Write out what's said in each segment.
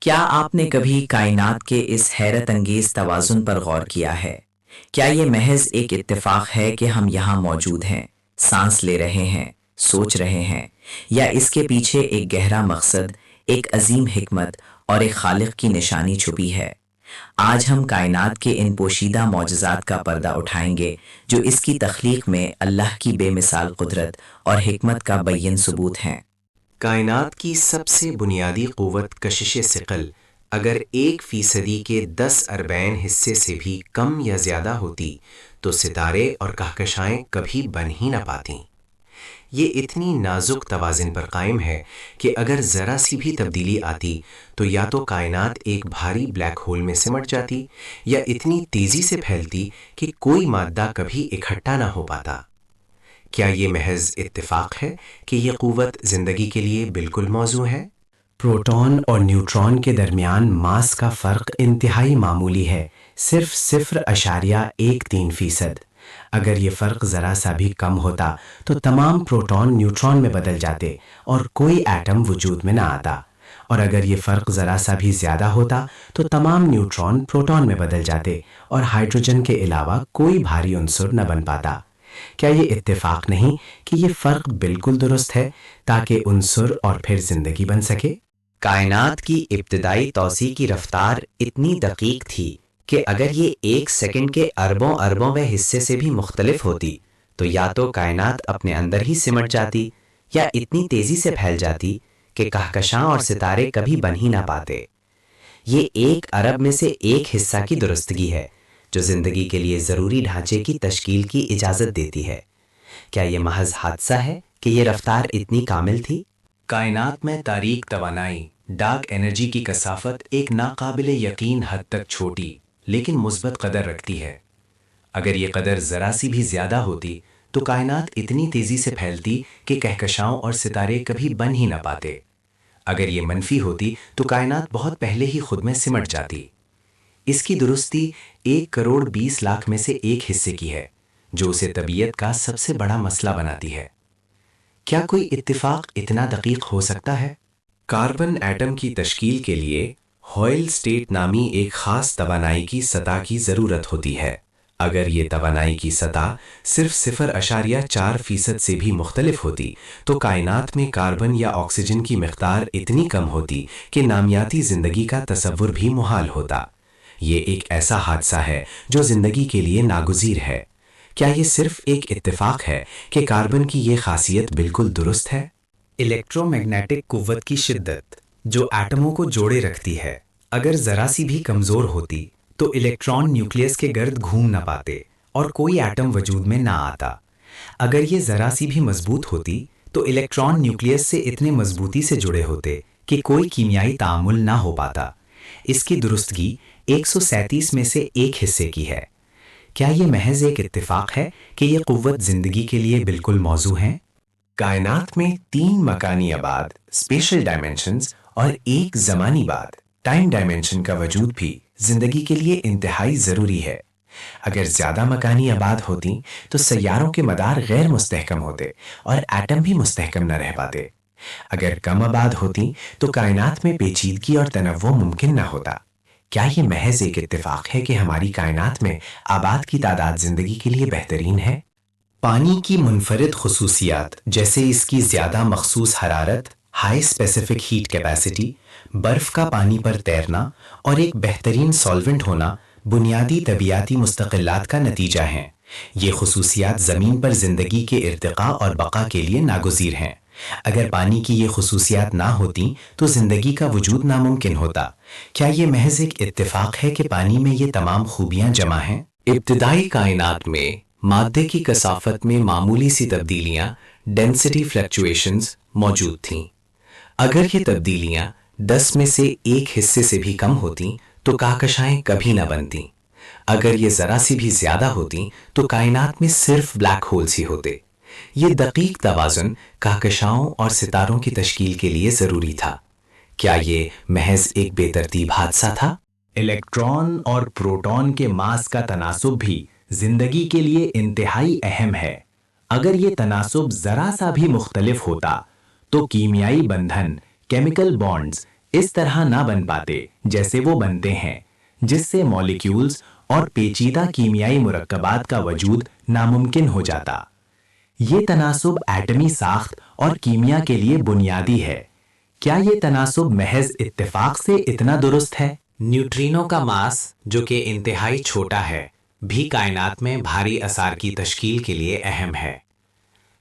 کیا آپ نے کبھی کائنات کے اس حیرت انگیز توازن پر غور کیا ہے؟ کیا یہ محض ایک اتفاق ہے کہ ہم یہاں موجود ہیں، سانس لے رہے ہیں، سوچ رہے ہیں، یا اس کے پیچھے ایک گہرا مقصد، ایک عظیم حکمت اور ایک خالق کی نشانی چھپی ہے؟ آج ہم کائنات کے ان پوشیدہ معجزات کا پردہ اٹھائیں گے جو اس کی تخلیق میں اللہ کی بے مثال قدرت اور حکمت کا بین ثبوت ہیں۔ کائنات کی سب سے بنیادی قوت کشش ثقل اگر 1% کے 10 اربعین حصے سے بھی کم یا زیادہ ہوتی تو ستارے اور کہکشائیں کبھی بن ہی نہ پاتیں۔ یہ اتنی نازک توازن پر قائم ہے کہ اگر ذرا سی بھی تبدیلی آتی تو یا تو کائنات ایک بھاری بلیک ہول میں سمٹ جاتی یا اتنی تیزی سے پھیلتی کہ کوئی مادہ کبھی اکٹھا نہ ہو پاتا۔ کیا یہ محض اتفاق ہے کہ یہ قوت زندگی کے لیے بالکل موزوں ہے؟ پروٹون اور نیوٹرون کے درمیان ماس کا فرق انتہائی معمولی ہے، صرف 0.13%۔ اگر یہ فرق ذرا سا بھی کم ہوتا تو تمام پروٹون نیوٹرون میں بدل جاتے اور کوئی ایٹم وجود میں نہ آتا، اور اگر یہ فرق ذرا سا بھی زیادہ ہوتا تو تمام نیوٹرون پروٹون میں بدل جاتے اور ہائیڈروجن کے علاوہ کوئی بھاری عنصر نہ بن پاتا۔ کیا یہ اتفاق نہیں کہ یہ فرق بالکل درست ہے تاکہ عنصر اور پھر زندگی بن سکے؟ کائنات کی ابتدائی توسیع کی رفتار اتنی دقیق تھی کہ اگر یہ 1 سیکنڈ کے اربوں حصے سے بھی مختلف ہوتی تو یا تو کائنات اپنے اندر ہی سمٹ جاتی یا اتنی تیزی سے پھیل جاتی کہ کہکشاں اور ستارے کبھی بن ہی نہ پاتے۔ یہ 1 ارب میں سے ایک حصہ کی درستگی ہے جو زندگی کے لیے ضروری ڈھانچے کی تشکیل کی اجازت دیتی ہے۔ کیا یہ محض حادثہ ہے کہ یہ رفتار اتنی کامل تھی؟ کائنات میں تاریک توانائی، ڈارک انرجی کی کثافت ایک ناقابل یقین حد تک چھوٹی لیکن مثبت قدر رکھتی ہے۔ اگر یہ قدر ذرا سی بھی زیادہ ہوتی تو کائنات اتنی تیزی سے پھیلتی کہ کہکشاؤں اور ستارے کبھی بن ہی نہ پاتے۔ اگر یہ منفی ہوتی تو کائنات بہت پہلے ہی خود میں سمٹ جاتی۔ اس کی درستی 1,20,00,000 میں سے ایک حصے کی ہے، جو اسے طبیعت کا سب سے بڑا مسئلہ بناتی ہے۔ کیا کوئی اتفاق اتنا دقیق ہو سکتا ہے؟ کاربن ایٹم کی تشکیل کے لیے ہوئل سٹیٹ نامی ایک خاص توانائی کی سطح کی ضرورت ہوتی ہے۔ اگر یہ توانائی کی سطح صرف 0.4% سے بھی مختلف ہوتی تو کائنات میں کاربن یا آکسیجن کی مقدار اتنی کم ہوتی کہ نامیاتی زندگی کا تصور بھی محال ہوتا۔ یہ ایک ایسا حادثہ ہے جو زندگی کے لیے ناگزیر ہے۔ کیا یہ صرف ایک اتفاق ہے کہ کاربن کی یہ خاصیت بالکل درست ہے؟ الیکٹرو میگنیٹک قوت کی شدت جو ایٹموں کو جوڑے رکھتی ہے، اگر ذرا سی بھی کمزور ہوتی تو الیکٹران نیوکلیس کے گرد گھوم نہ پاتے اور کوئی ایٹم وجود میں نہ آتا۔ اگر یہ ذرا سی بھی مضبوط ہوتی تو الیکٹران نیوکلیس سے اتنے مضبوطی سے جڑے ہوتے کہ کوئی کیمیائی تعامل نہ ہو پاتا۔ اس کی درستگی 137 میں سے ایک حصے کی ہے۔ کیا یہ محض ایک اتفاق ہے کہ یہ قوت زندگی کے لیے بالکل موزوں ہے؟ کائنات میں 3 مکانی ابعاد، اسپیشل ڈائمینشنز، اور ایک زمانی بعد، ٹائم ڈائمینشن کا وجود بھی زندگی کے لیے انتہائی ضروری ہے۔ اگر زیادہ مکانی ابعاد ہوتی تو سیاروں کے مدار غیر مستحکم ہوتے اور ایٹم بھی مستحکم نہ رہ پاتے۔ اگر کم ابعاد ہوتی تو کائنات میں پیچیدگی اور تنوع ممکن نہ ہوتا۔ کیا یہ محض ایک اتفاق ہے کہ ہماری کائنات میں ابعاد کی تعداد زندگی کے لیے بہترین ہے؟ پانی کی منفرد خصوصیات جیسے اس کی زیادہ مخصوص حرارت، ہائی اسپیسیفک ہیٹ کیپیسٹی، برف کا پانی پر تیرنا اور ایک بہترین سولونٹ ہونا بنیادی طبیعیاتی مستقلات کا نتیجہ ہیں۔ یہ خصوصیات زمین پر زندگی کے ارتقاء اور بقا کے لیے ناگزیر ہیں۔ اگر پانی کی یہ خصوصیات نہ ہوتیں تو زندگی کا وجود ناممکن ہوتا۔ کیا یہ محض ایک اتفاق ہے کہ پانی میں یہ تمام خوبیاں جمع ہیں؟ ابتدائی کائنات میں مادے کی کثافت میں معمولی سی تبدیلیاں، ڈینسٹی فلیکچویشنز، موجود تھیں۔ اگر یہ تبدیلیاں 10 میں سے ایک حصے سے بھی کم ہوتیں تو کہکشائیں کبھی نہ بنتیں۔ اگر یہ ذرا سی بھی زیادہ ہوتیں تو کائنات میں صرف بلیک ہولز ہی ہوتے۔ یہ دقیق توازن کہکشاؤں اور ستاروں کی تشکیل کے لیے ضروری تھا۔ کیا یہ محض ایک بے ترتیب حادثہ تھا؟ الیکٹران اور پروٹون کے ماس کا تناسب بھی زندگی کے لیے انتہائی اہم ہے۔ اگر یہ تناسب ذرا سا بھی مختلف ہوتا تو کیمیائی بندھن، کیمیکل بانڈز، اس طرح نہ بن پاتے جیسے وہ بنتے ہیں، جس سے مالیکیولز اور پیچیدہ کیمیائی مرکبات کا وجود ناممکن ہو جاتا۔ یہ تناسب ایٹمی ساخت اور کیمیا کے لیے بنیادی ہے۔ کیا یہ تناسب محض اتفاق سے اتنا درست ہے؟ نیوٹرینو کا ماس، جو کہ انتہائی چھوٹا ہے، بھی کائنات میں بھاری اثار کی تشکیل کے لیے اہم ہے۔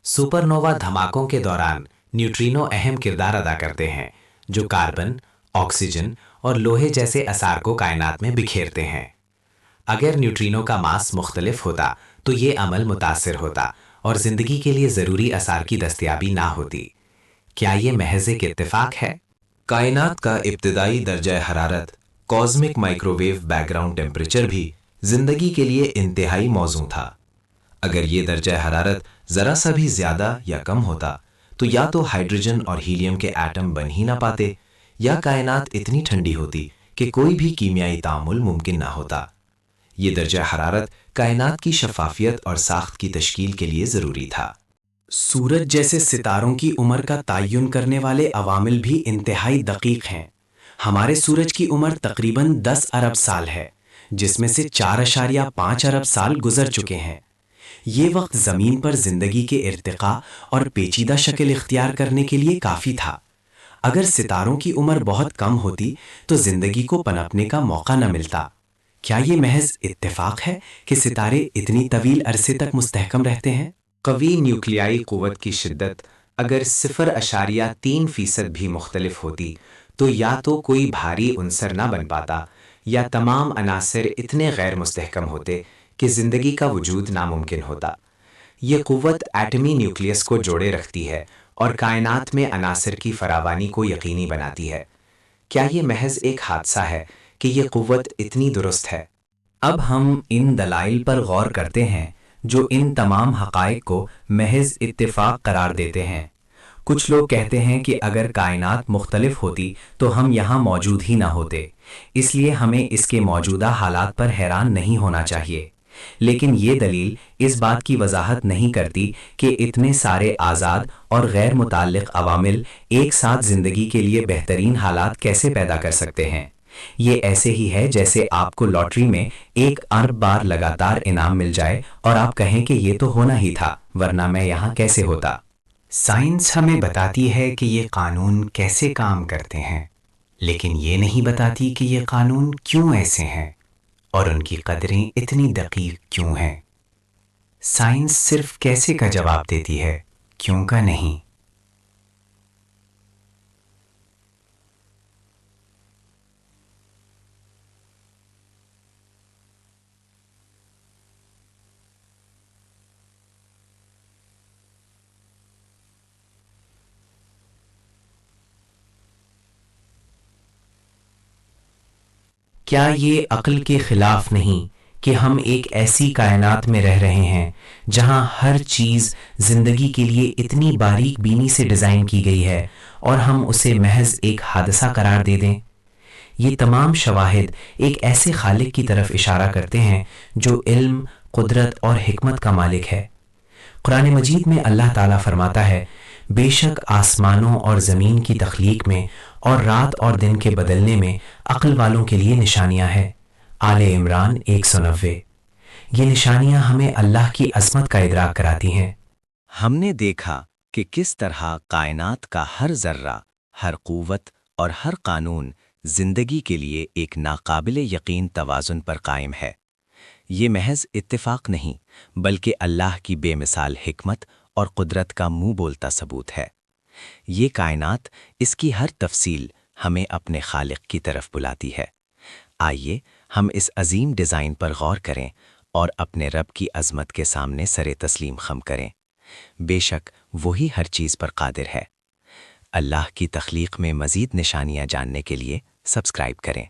سپر نووا دھماکوں کے دوران نیوٹرینو اہم کردار ادا کرتے ہیں، جو کاربن، آکسیجن اور لوہے جیسے اثار کو کائنات میں بکھیرتے ہیں۔ اگر نیوٹرینو کا ماس مختلف ہوتا تو یہ عمل متاثر ہوتا اور زندگی کے لیے ضروری اثار کی دستیابی نہ ہوتی۔ کیا یہ محض ایک اتفاق ہے؟ کائنات کا ابتدائی درجہ حرارت، cosmic microwave background temperature بھی زندگی کے لیے انتہائی موزوں تھا۔ اگر یہ درجہ حرارت ذرا سا بھی زیادہ یا کم ہوتا تو یا تو ہائیڈروجن اور ہیلیم کے ایٹم بن ہی نہ پاتے، یا کائنات اتنی ٹھنڈی ہوتی کہ کوئی بھی کیمیائی تعامل ممکن نہ ہوتا۔ یہ درجہ حرارت کائنات کی شفافیت اور ساخت کی تشکیل کے لیے ضروری تھا۔ سورج جیسے ستاروں کی عمر کا تعین کرنے والے عوامل بھی انتہائی دقیق ہیں۔ ہمارے سورج کی عمر تقریباً 10 ارب سال ہے، جس میں سے 4.5 ارب سال گزر چکے ہیں۔ یہ وقت زمین پر زندگی کے ارتقاء اور پیچیدہ شکل اختیار کرنے کے لیے کافی تھا۔ اگر ستاروں کی عمر بہت کم ہوتی تو زندگی کو پنپنے کا موقع نہ ملتا۔ کیا یہ محض اتفاق ہے کہ ستارے اتنی طویل عرصے تک مستحکم رہتے ہیں؟ قوی نیوکلیائی قوت کی شدت اگر 0.3% بھی مختلف ہوتی تو یا تو کوئی بھاری عنصر نہ بن پاتا، یا تمام عناصر اتنے غیر مستحکم ہوتے کہ زندگی کا وجود ناممکن ہوتا۔ یہ قوت ایٹمی نیوکلیس کو جوڑے رکھتی ہے اور کائنات میں عناصر کی فراوانی کو یقینی بناتی ہے۔ کیا یہ محض ایک حادثہ ہے کہ یہ قوت اتنی درست ہے؟ اب ہم ان دلائل پر غور کرتے ہیں جو ان تمام حقائق کو محض اتفاق قرار دیتے ہیں۔ کچھ لوگ کہتے ہیں کہ اگر کائنات مختلف ہوتی تو ہم یہاں موجود ہی نہ ہوتے، اس لیے ہمیں اس کے موجودہ حالات پر حیران نہیں ہونا چاہیے۔ لیکن یہ دلیل اس بات کی وضاحت نہیں کرتی کہ اتنے سارے آزاد اور غیر متعلق عوامل ایک ساتھ زندگی کے لیے بہترین حالات کیسے پیدا کر سکتے ہیں۔ یہ ایسے ہی ہے جیسے آپ کو لاٹری میں 1 ارب بار لگاتار انعام مل جائے اور آپ کہیں کہ یہ تو ہونا ہی تھا، ورنہ میں یہاں کیسے ہوتا۔ سائنس ہمیں بتاتی ہے کہ یہ قانون کیسے کام کرتے ہیں، لیکن یہ نہیں بتاتی کہ یہ قانون کیوں ایسے ہیں اور ان کی قدریں اتنی دقیق کیوں ہیں۔ سائنس صرف کیسے کا جواب دیتی ہے، کیوں کا نہیں۔ کیا یہ عقل کے خلاف نہیں کہ ہم ایک ایسی کائنات میں رہ رہے ہیں جہاں ہر چیز زندگی کے لیے اتنی باریک بینی سے ڈیزائن کی گئی ہے اور ہم اسے محض ایک حادثہ قرار دے دیں؟ یہ تمام شواہد ایک ایسے خالق کی طرف اشارہ کرتے ہیں جو علم، قدرت اور حکمت کا مالک ہے۔ قرآن مجید میں اللہ تعالیٰ فرماتا ہے، بے شک آسمانوں اور زمین کی تخلیق میں اور رات اور دن کے بدلنے میں عقل والوں کے لیے نشانیاں ہیں۔ آل عمران 190۔ یہ نشانیاں ہمیں اللہ کی عظمت کا ادراک کراتی ہیں۔ ہم نے دیکھا کہ کس طرح کائنات کا ہر ذرہ، ہر قوت اور ہر قانون زندگی کے لیے ایک ناقابل یقین توازن پر قائم ہے۔ یہ محض اتفاق نہیں بلکہ اللہ کی بے مثال حکمت اور قدرت کا منہ بولتا ثبوت ہے۔ یہ کائنات، اس کی ہر تفصیل ہمیں اپنے خالق کی طرف بلاتی ہے۔ آئیے ہم اس عظیم ڈیزائن پر غور کریں اور اپنے رب کی عظمت کے سامنے سر تسلیم خم کریں۔ بے شک وہی ہر چیز پر قادر ہے۔ اللہ کی تخلیق میں مزید نشانیاں جاننے کے لیے سبسکرائب کریں۔